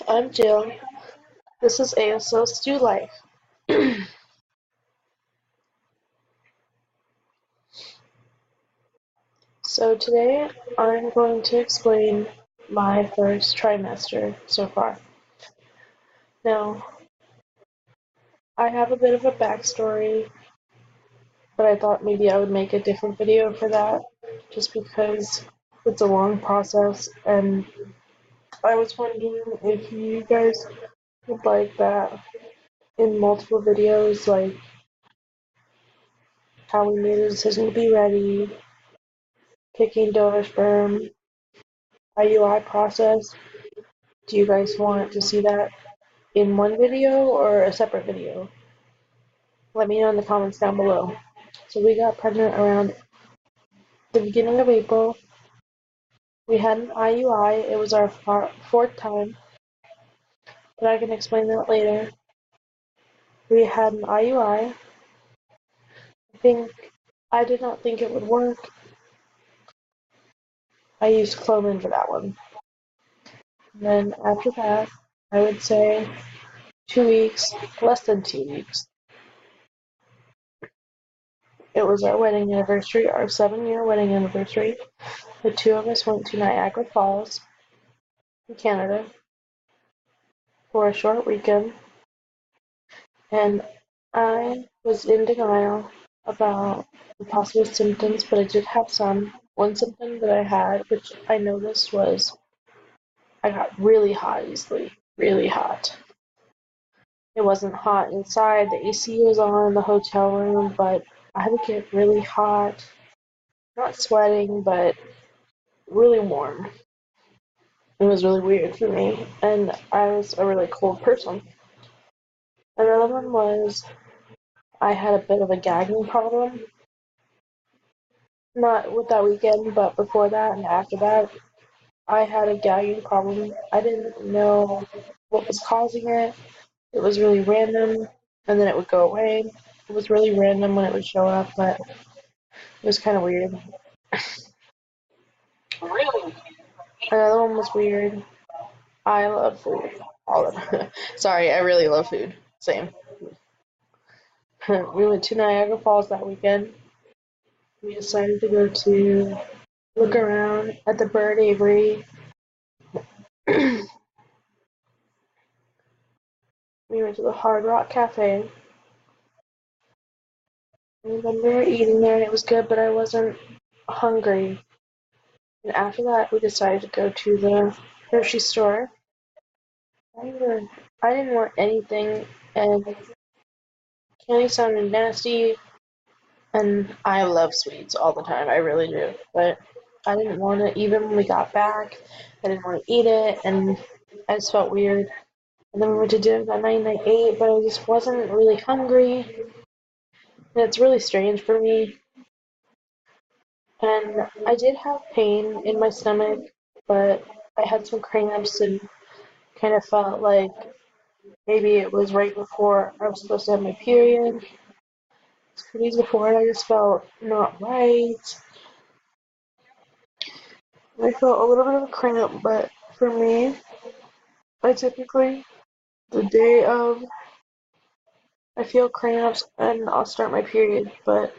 I'm Jill. This is ASL Stew Life. So today I'm going to explain my first trimester so far. Now, I have a bit of a backstory, but I thought maybe I would make a different video for that just because it's a long process and I was wondering if you guys would like that in multiple videos, like how we made a decision to be ready, picking donor sperm, IUI process. Do you guys want to see that in one video or a separate video? Let me know in the comments down below. So we got pregnant around the beginning of April. We had an IUI. It was our fourth time, but I can explain that later. We had an IUI. I did not think it would work. I used Clomid for that one. And then after that, I would say 2 weeks, less than 2 weeks. It was our wedding anniversary, our 7-year wedding anniversary. The two of us went to Niagara Falls in Canada for a short weekend, and I was in denial about the possible symptoms, but I did have some. One symptom that I had, which I noticed, was I got really hot easily, really hot. It wasn't hot inside, the AC was on in the hotel room, but I would get really hot, not sweating, but really warm. It was really weird for me, and I was a really cold person. Another one was I had a bit of a gagging problem. Not with that weekend, but before that and after that, I had a gagging problem. I didn't know what was causing it. It was really random, and then it would go away. It was really random when it would show up, but it was kind of weird. Another one was weird. I love food. All of it. Sorry, I really love food. Same. We went to Niagara Falls that weekend. We decided to go to look around at the bird aviary. We went to the Hard Rock Cafe. And then we were eating there and it was good, but I wasn't hungry. And after that, we decided to go to the grocery store. I didn't want anything, and candy sounded nasty, and I love sweets all the time, I really do. But I didn't want it, even when we got back, I didn't want to eat it, and I just felt weird. And then we went to dinner that night and I ate, but I just wasn't really hungry. And it's really strange for me. And I did have pain in my stomach, but I had some cramps and kind of felt like maybe it was right before I was supposed to have my period. 2 days before, and I just felt not right. I felt a little bit of a cramp, but for me, I typically, the day of, I feel cramps and I'll start my period, but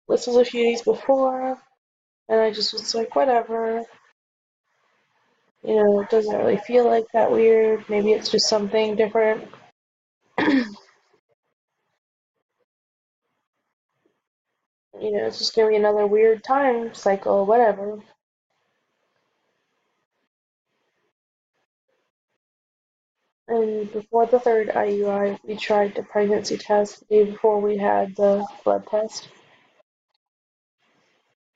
this was a few days before, and I just was like, whatever. It doesn't really feel like that weird. Maybe it's just something different. It's just gonna be another weird time cycle, whatever. And before the third IUI, we tried the pregnancy test the day before we had the blood test.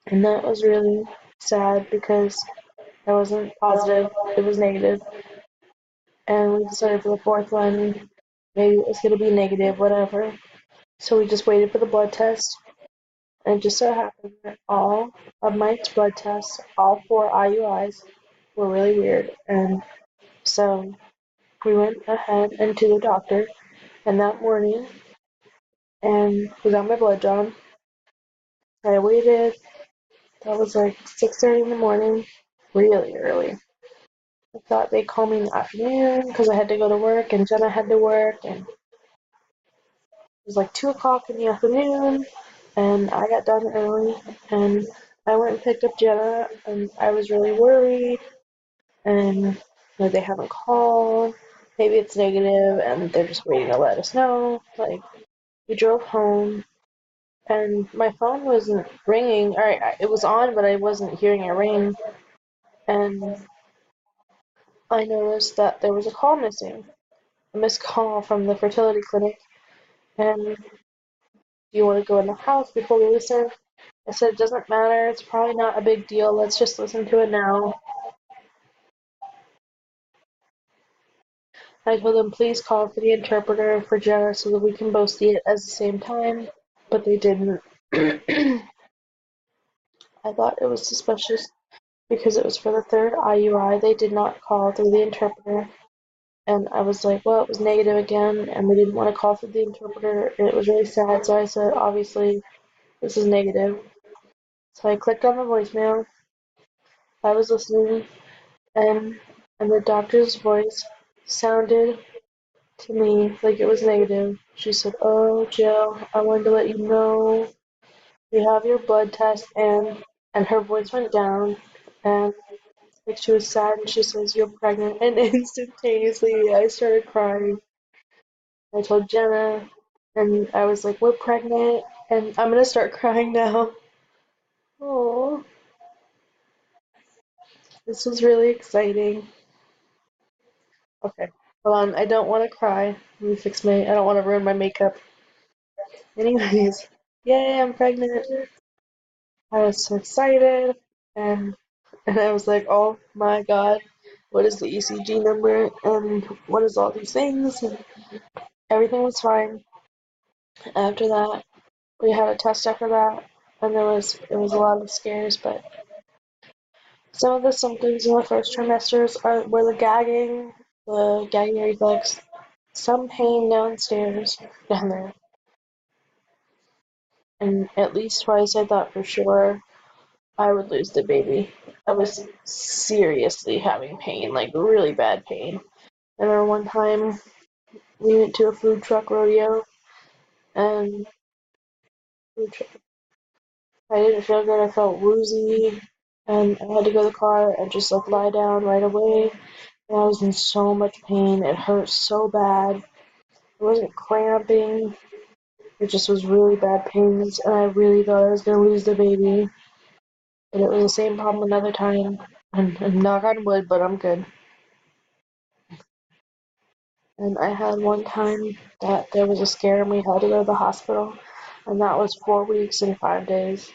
And that was really sad because I wasn't positive, it was negative. And we decided for the fourth one, maybe it was going to be negative, whatever. So we just waited for the blood test. And it just so happened that all of my blood tests, all four IUIs, were really weird. And so we went ahead and to the doctor. And that morning, and we got my blood drawn. I waited. That was like 6:30 in the morning, really early. I thought they'd call me in the afternoon because I had to go to work and Jenna had to work, and it was like 2 o'clock in the afternoon, and I got done early, and I went and picked up Jenna, and I was really worried, and they haven't called. Maybe it's negative, and they're just waiting to let us know. Like, we drove home, and my phone wasn't ringing. Or it was on, but I wasn't hearing it ring. And I noticed that there was a call missing, a missed call from the fertility clinic. And do you want to go in the house before we listen? I said, it doesn't matter. It's probably not a big deal. Let's just listen to it now. I told them, please call for the interpreter for Jenna so that we can both see it at the same time. But they didn't. I thought it was suspicious because it was for the third IUI. They did not call through the interpreter. And I was like, well, it was negative again, and we didn't want to call through the interpreter, and it was really sad, so I said, obviously, this is negative. So I clicked on the voicemail. I was listening, and the doctor's voice sounded to me like it was negative. She said, oh, Jill, I wanted to let you know you have your blood test, and her voice went down, and like she was sad, and she says, you're pregnant, and instantaneously I started crying. I told Jenna, and I was like, we're pregnant, and I'm gonna start crying now. Oh, this was really exciting. Okay, hold on, I don't want to cry. Let me fix my, I don't want to ruin my makeup. Anyways, yay, I'm pregnant. I was so excited, and I was like, oh my god, what is the ECG number, and what is all these things, and everything was fine. After that, we had a test after that, and it was a lot of scares, but some of the symptoms in the first trimesters were the gagging reflex, some pain down there, and at least twice I thought for sure I would lose the baby. I was seriously having pain, like really bad pain. And then one time we went to a food truck rodeo, and I didn't feel good. I felt woozy, and I had to go to the car and just like lie down right away. And I was in so much pain. It hurt so bad. It wasn't cramping. It just was really bad pains, and I really thought I was gonna lose the baby. But it was the same problem another time. And knock on wood, but I'm good. And I had one time that there was a scare and we had to go to the hospital, and that was 4 weeks and 5 days.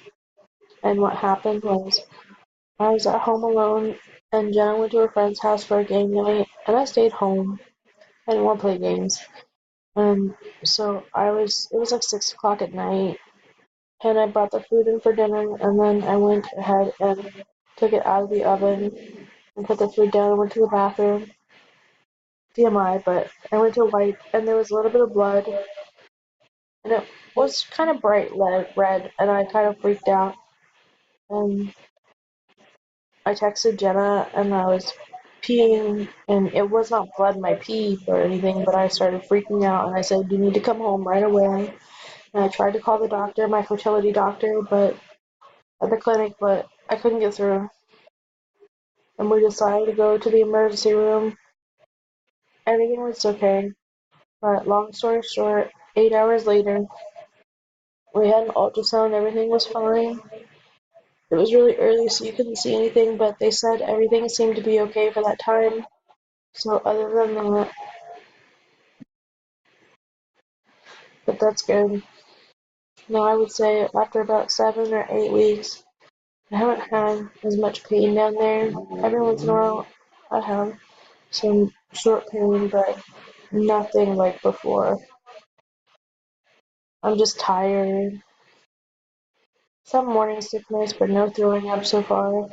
And what happened was I was at home alone, and Jenna went to her friend's house for a game night, and I stayed home. I didn't want to play games. And so it was like 6 o'clock at night, and I brought the food in for dinner, and then I went ahead and took it out of the oven and put the food down and went to the bathroom. TMI, but I went to wipe, and there was a little bit of blood, and it was kind of bright red, and I kind of freaked out. And I texted Jenna, and I was peeing, and it was not blood in my pee or anything, but I started freaking out, and I said, you need to come home right away. And I tried to call the doctor, my fertility doctor, but at the clinic, but I couldn't get through. And we decided to go to the emergency room. Everything was okay, but long story short, 8 hours later, we had an ultrasound, everything was fine. It was really early, so you couldn't see anything, but they said everything seemed to be okay for that time. So other than that, but that's good. Now I would say after about 7 or 8 weeks, I haven't had as much pain down there. Every once in a while, I have some short pain, but nothing like before. I'm just tired. Some morning sickness, but no throwing up so far.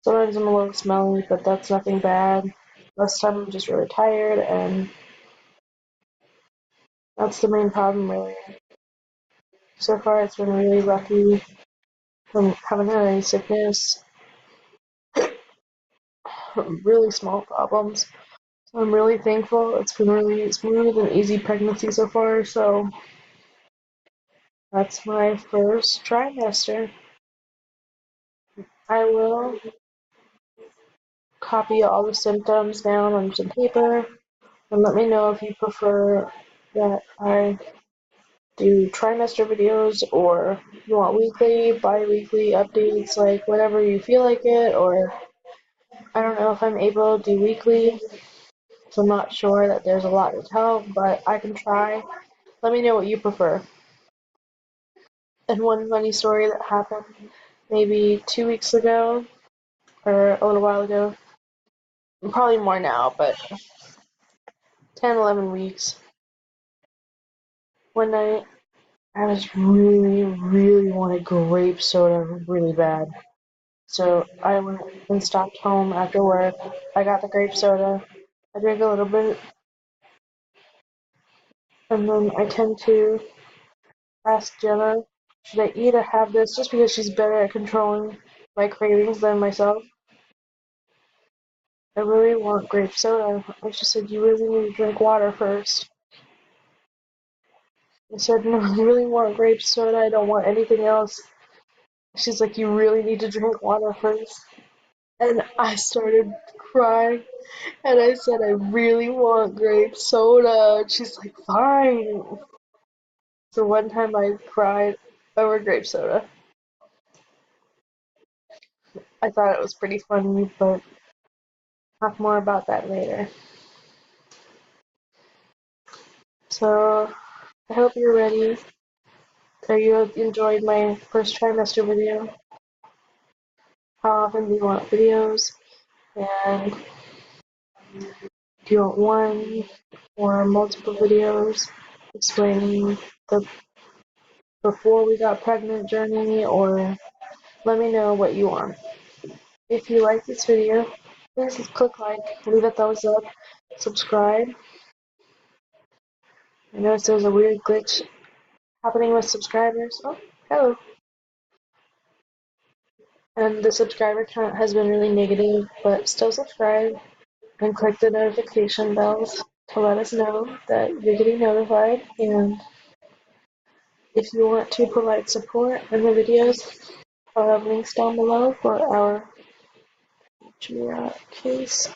Sometimes I'm a little smelly, but that's nothing bad. Most of the time I'm just really tired, and that's the main problem really. So far it's been really lucky from haven't had any sickness. really small problems. So I'm really thankful. It's been really smooth and easy pregnancy so far. So that's my first trimester. I will copy all the symptoms down on some paper and let me know if you prefer that I do trimester videos or you want weekly, bi-weekly updates, like whatever you feel like it, or I don't know if I'm able to do weekly, so I'm not sure that there's a lot to tell, but I can try. Let me know what you prefer. And one funny story that happened maybe 2 weeks ago, or a little while ago, probably more now, but 10, 11 weeks. One night, I was really wanted grape soda really bad. So I went and stopped home after work. I got the grape soda. I drank a little bit, and then I tend to ask Jenna, should I eat or have this, just because she's better at controlling my cravings than myself. I really want grape soda. And she said, you really need to drink water first. I said, no, I really want grape soda. I don't want anything else. She's like, you really need to drink water first. And I started crying. And I said, I really want grape soda. And she's like, fine. So one time I cried over grape soda. I thought it was pretty funny, but talk more about that later. So I hope you're ready. Or you enjoyed my first trimester video. How often do you want videos? And do you want one or multiple videos explaining the before we got pregnant journey, or let me know what you want. If you like this video, please click like, leave a thumbs up, subscribe. I noticed there's a weird glitch happening with subscribers. Oh, hello. And the subscriber count has been really negative, but still subscribe and click the notification bells to let us know that you're getting notified. And if you want to provide support in the videos, I'll have links down below for our patriarch case.